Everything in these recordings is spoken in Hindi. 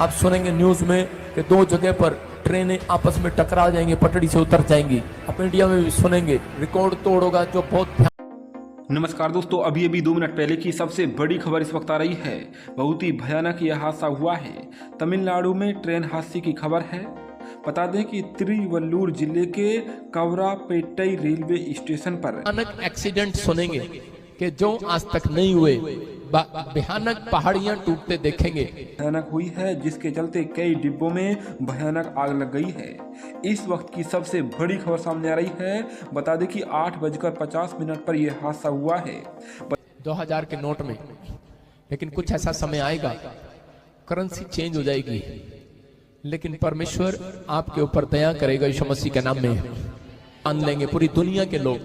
आप सुनेंगे न्यूज में कि 2 जगह पर ट्रेनें आपस में टकरा जाएंगी, पटड़ी से उतर जाएंगी। आप इंडिया में भी सुनेंगे रिकॉर्ड तोड़ होगा जो बहुत। नमस्कार दोस्तों, अभी 2 मिनट पहले की सबसे बड़ी खबर इस वक्त आ रही है। बहुत ही भयानक यह हादसा हुआ है। तमिलनाडु में ट्रेन हादसे की खबर है। बता दें कि तिरुवल्लुर जिले के कवरापेट्टई रेलवे स्टेशन पर भयानक एक्सीडेंट सुनेंगे कि जो आज तक नहीं हुए। भयानक पहाड़ियां टूटते देखेंगे। भयानक हुई है, जिसके चलते कई डिब्बों में भयानक आग लग गई है। इस वक्त की सबसे बड़ी खबर सामने आ रही है। बता दें कि 8:50 पर यह हादसा हुआ है। 2000 के नोट में, लेकिन कुछ ऐसा समय आएगा करेंसी चेंज हो जाएगी, लेकिन परमेश्वर आपके ऊपर दया करेगा यीशु मसीह के नाम में। मान लेंगे पूरी दुनिया के लोग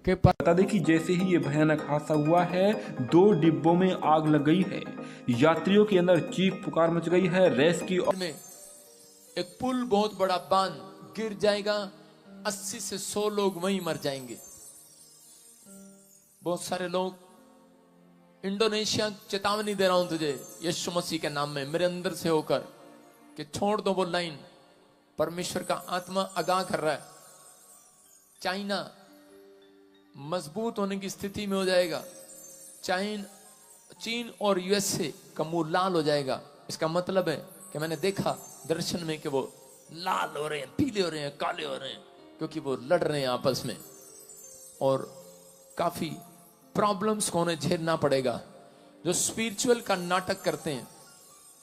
के बता दें कि जैसे ही ये भयानक हादसा हुआ है, 2 डिब्बों में आग लग गई है। यात्रियों के अंदर चीख पुकार मच गई है। रेस्क्यू में एक पुल बहुत बड़ा बांध गिर जाएगा, 80 से 100 लोग वहीं मर जाएंगे। बहुत सारे लोग इंडोनेशिया, चेतावनी दे रहा हूं तुझे यीशु मसीह के नाम में, मेरे अंदर से होकर, कि छोड़ दो वो लाइन। परमेश्वर का आत्मा आगाह कर रहा है। चाइना मजबूत होने की स्थिति में हो जाएगा। चीन और यूएसए का मुंह लाल हो जाएगा। इसका मतलब है कि मैंने देखा दर्शन में कि वो लाल हो रहे हैं, पीले हो रहे हैं, काले हो रहे हैं, क्योंकि वो लड़ रहे हैं आपस में और काफी प्रॉब्लम्स को उन्हें झेलना पड़ेगा। जो स्पिरिचुअल का नाटक करते हैं,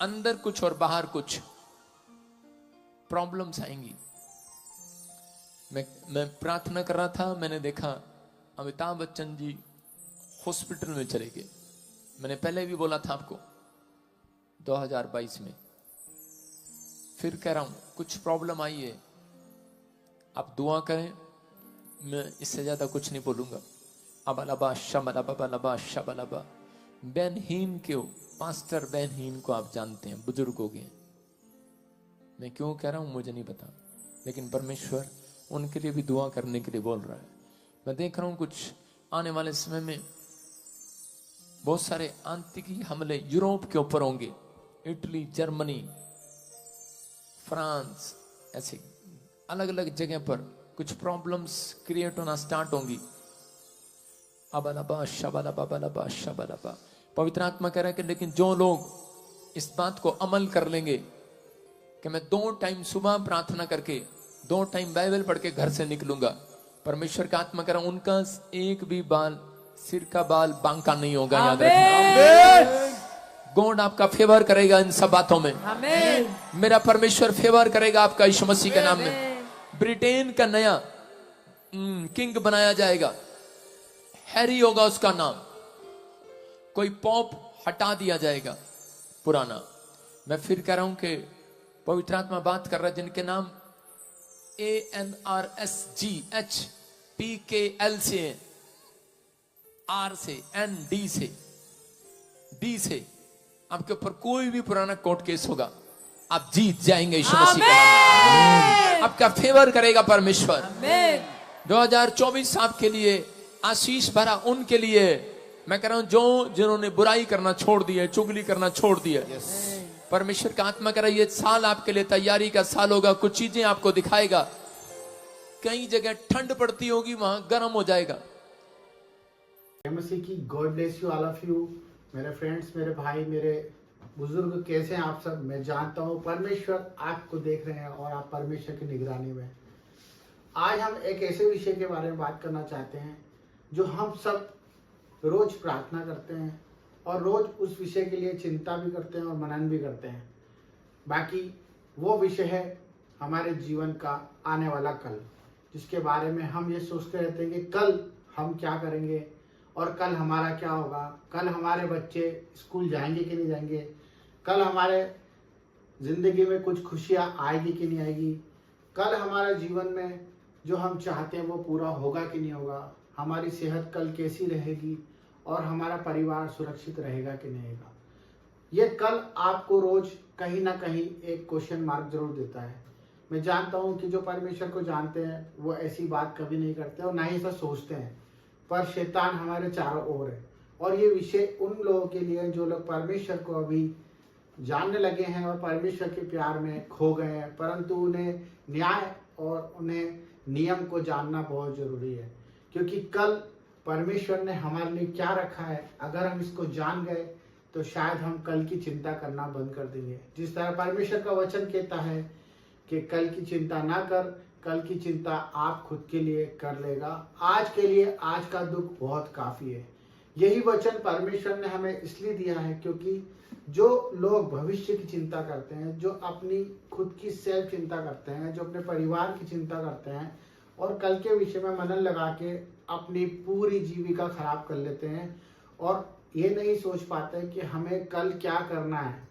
अंदर कुछ और बाहर कुछ, प्रॉब्लम्स आएंगी। मैं प्रार्थना कर रहा था, मैंने देखा अमिताभ बच्चन जी हॉस्पिटल में चले गए। मैंने पहले भी बोला था आपको 2022 में, फिर कह रहा हूं कुछ प्रॉब्लम आई है, आप दुआ करें। मैं इससे ज्यादा कुछ नहीं बोलूंगा। अबलबा शबलबा शबलबा। बेन हीन क्यों, पास्टर बेन हीन को आप जानते हैं, बुजुर्ग हो गए। मैं क्यों कह रहा हूं मुझे नहीं पता, लेकिन परमेश्वर उनके लिए भी दुआ करने के लिए बोल रहा है। मैं देख रहा हूं कुछ आने वाले समय में बहुत सारे आतंकी हमले यूरोप के ऊपर होंगे। इटली, जर्मनी, फ्रांस, ऐसे अलग अलग जगह पर कुछ प्रॉब्लम्स क्रिएट होना स्टार्ट होंगी। अबलबा शबलबा शबलबा। पवित्र आत्मा कह रहा है कि लेकिन जो लोग इस बात को अमल कर लेंगे कि मैं 2 टाइम सुबह प्रार्थना करके 2 टाइम बाइबल पढ़ के घर से निकलूंगा, परमेश्वर का आत्मा कह रहा हूं उनका एक भी बाल, सिर का बाल बांका नहीं होगा। याद रखना, गॉड आपका फेवर करेगा इन सब बातों में। मेरा परमेश्वर फेवर करेगा आपका यीशु मसीह के नाम में। ब्रिटेन का नया किंग बनाया जाएगा, हैरी होगा उसका नाम। कोई पॉप हटा दिया जाएगा पुराना। मैं फिर कह रहा हूं कि पवित्र आत्मा बात कर रहा है जिनके नाम ANRSGHPKL से, R से, ND से, D से, आपके ऊपर कोई भी पुराना कोर्ट केस होगा, आप जीत जाएंगे यीशु मसीह के नाम में। आपका फेवर करेगा परमेश्वर। 2024 आपके लिए आशीष भरा उनके लिए मैं कह रहा हूं जो जिन्होंने बुराई करना छोड़ दिया, चुगली करना छोड़ दिया। परमेश्वर का आत्मा कह रहा है ये साल आपके लिए तैयारी का साल होगा। कुछ चीजें आपको दिखाएगा। कई जगह ठंड पड़ती होगी, वहां गर्म हो जाएगा। मसीह की God bless you all of you. मेरे फ्रेंड्स, मेरे भाई, मेरे बुजुर्ग, कैसे हैं आप सब? मैं जानता हूं परमेश्वर आपको देख रहे हैं और आप परमेश्वर की निगरानी में। आज हम एक ऐसे विषय के बारे में बात करना चाहते हैं जो हम सब रोज प्रार्थना करते हैं और रोज उस विषय के लिए चिंता भी करते हैं और मनन भी करते हैं। बाकी वो विषय है हमारे जीवन का आने वाला कल, जिसके बारे में हम ये सोचते रहते हैं कि कल हम क्या करेंगे और कल हमारा क्या होगा, कल हमारे बच्चे स्कूल जाएंगे कि नहीं जाएंगे, कल हमारे जिंदगी में कुछ खुशियाँ आएगी कि नहीं आएगी, कल हमारे जीवन में जो हम चाहते हैं वो पूरा होगा कि नहीं होगा, हमारी सेहत कल कैसी रहेगी और हमारा परिवार सुरक्षित रहेगा कि नहीं रहेगा। ये कल आपको रोज कहीं ना कहीं एक क्वेश्चन मार्क जरूर देता है। मैं जानता हूँ कि जो परमेश्वर को जानते हैं वो ऐसी बात कभी नहीं करते और ना ही ऐसा सोचते हैं, पर शैतान हमारे चारों ओर है। और ये विषय उन लोगों के लिए जो लोग परमेश्वर को अभी जानने लगे हैं और परमेश्वर के प्यार में खो गए हैं, परंतु उन्हें न्याय और उन्हें नियम को जानना बहुत जरूरी है, क्योंकि कल परमेश्वर ने हमारे लिए क्या रखा है, अगर हम इसको जान गए तो शायद हम कल की चिंता करना बंद कर देंगे। जिस तरह परमेश्वर का वचन कहता है कि कल की चिंता ना कर, कल की चिंता आप खुद के लिए कर लेगा, आज के लिए आज का दुख बहुत काफी है। यही वचन परमेश्वर ने हमें इसलिए दिया है क्योंकि जो लोग भविष्य की चिंता करते हैं, जो अपनी खुद की सेल्फ चिंता करते हैं, जो अपने परिवार की चिंता करते हैं और कल के विषय में मनन लगा के अपनी पूरी जीविका खराब कर लेते हैं और ये नहीं सोच पाते कि हमें कल क्या करना है,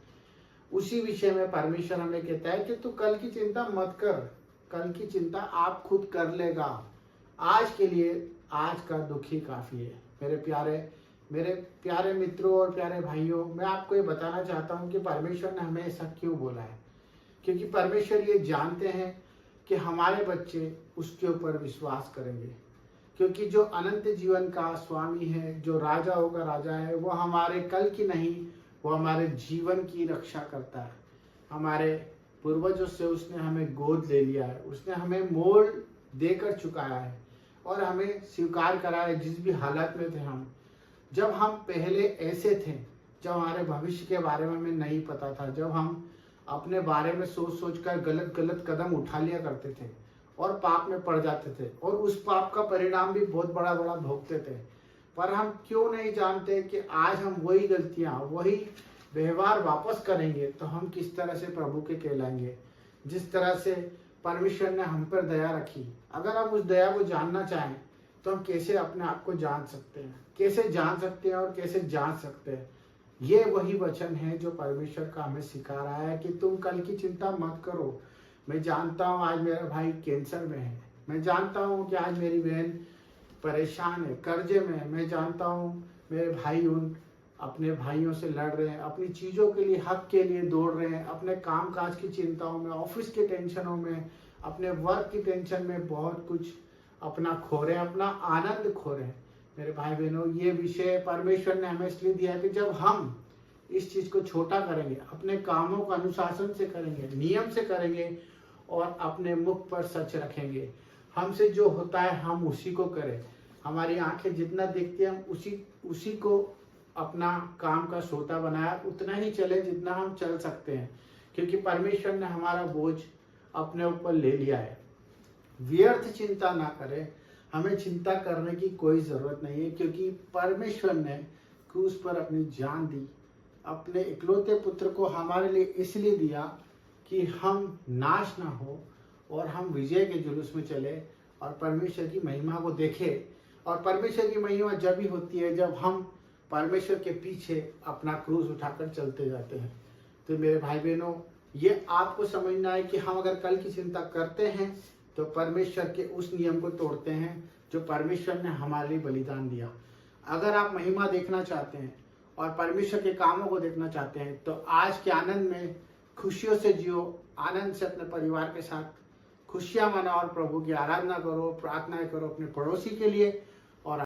उसी विषय में परमेश्वर हमें कहता है कि तू कल की चिंता मत कर, कल की चिंता आप खुद कर लेगा, आज के लिए आज का दुख ही काफी है। मेरे प्यारे मित्रों और प्यारे भाइयों, मैं आपको ये बताना चाहता हूँ कि परमेश्वर ने हमें ऐसा क्यों बोला है, क्योंकि परमेश्वर ये जानते हैं कि हमारे बच्चे उसके ऊपर विश्वास करेंगे, क्योंकि जो अनंत जीवन का स्वामी है, जो राजा होगा राजा है, वो हमारे कल की नहीं, वो हमारे जीवन की रक्षा करता है। हमारे पूर्वजों से उसने हमें गोद ले लिया है, उसने हमें मोल देकर चुकाया है और हमें स्वीकार करा है जिस भी हालत में थे हम। जब हम पहले ऐसे थे, जब हमारे भविष्य के बारे में हमें नहीं पता था, जब हम अपने बारे में सोच सोच कर गलत गलत कदम उठा लिया करते थे और पाप में पड़ जाते थे और उस पाप का परिणाम भी बहुत बड़ा बड़ा भोगते थे, पर हम क्यों नहीं जानते कि आज हम वही गलतियां, वही व्यवहार वापस करेंगे तो हम किस तरह से प्रभु के कहलाएंगे। जिस तरह से परमेश्वर ने हम पर दया रखी, अगर हम उस दया को जानना चाहें तो हम कैसे अपने आप को जान सकते हैं, कैसे जान सकते हैं और कैसे जान सकते हैं। ये वही वचन है जो परमेश्वर का हमें सिखा रहा है कि तुम कल की चिंता मत करो। मैं जानता हूँ आज मेरा भाई कैंसर में है, मैं जानता हूँ कि आज मेरी बहन परेशान है, कर्जे में है, मैं जानता हूँ मेरे भाई उन अपने भाइयों से लड़ रहे हैं, अपनी चीज़ों के लिए, हक के लिए दौड़ रहे हैं, अपने काम काज की चिंताओं में, ऑफिस के टेंशनों में, अपने वर्क की टेंशन में बहुत कुछ अपना खो रहे हैं, अपना आनंद खो रहे हैं। मेरे भाई बहनों, ये विषय परमेश्वर ने हमें इसलिए दिया है कि जब हम इस चीज़ को छोटा करेंगे, अपने कामों को अनुशासन से करेंगे, नियम से करेंगे और अपने मुख पर सच रखेंगे, हमसे जो होता है हम उसी को करें। हमारी आंखें जितना देखती हैं हम उसी को अपना काम का सोता बनाया, उतना ही चले जितना हम चल सकते हैं, क्योंकि परमेश्वर ने हमारा बोझ अपने ऊपर ले लिया है। व्यर्थ चिंता ना करें, हमें चिंता करने की कोई जरूरत नहीं है, क्योंकि परमेश्वर ने क्रूस पर अपनी जान दी, अपने इकलौते पुत्र को हमारे लिए इसलिए दिया कि हम नाश ना हो और हम विजय के जुलूस में चले और परमेश्वर की महिमा को देखें। और परमेश्वर की महिमा जब ही होती है जब हम परमेश्वर के पीछे अपना क्रूस उठाकर चलते जाते हैं। तो मेरे भाई बहनों, ये आपको समझना है कि हम अगर कल की चिंता करते हैं तो परमेश्वर के उस नियम को तोड़ते हैं जो परमेश्वर ने हमारे लिए बलिदान दिया। अगर आप महिमा देखना चाहते हैं और परमेश्वर के कामों को देखना चाहते हैं तो आज के आनंद में खुशियों से जियो, आनंद से अपने परिवार के साथ खुशियां मनाओ और प्रभु की आराधना करो, प्रार्थनाएं करो अपने पड़ोसी के लिए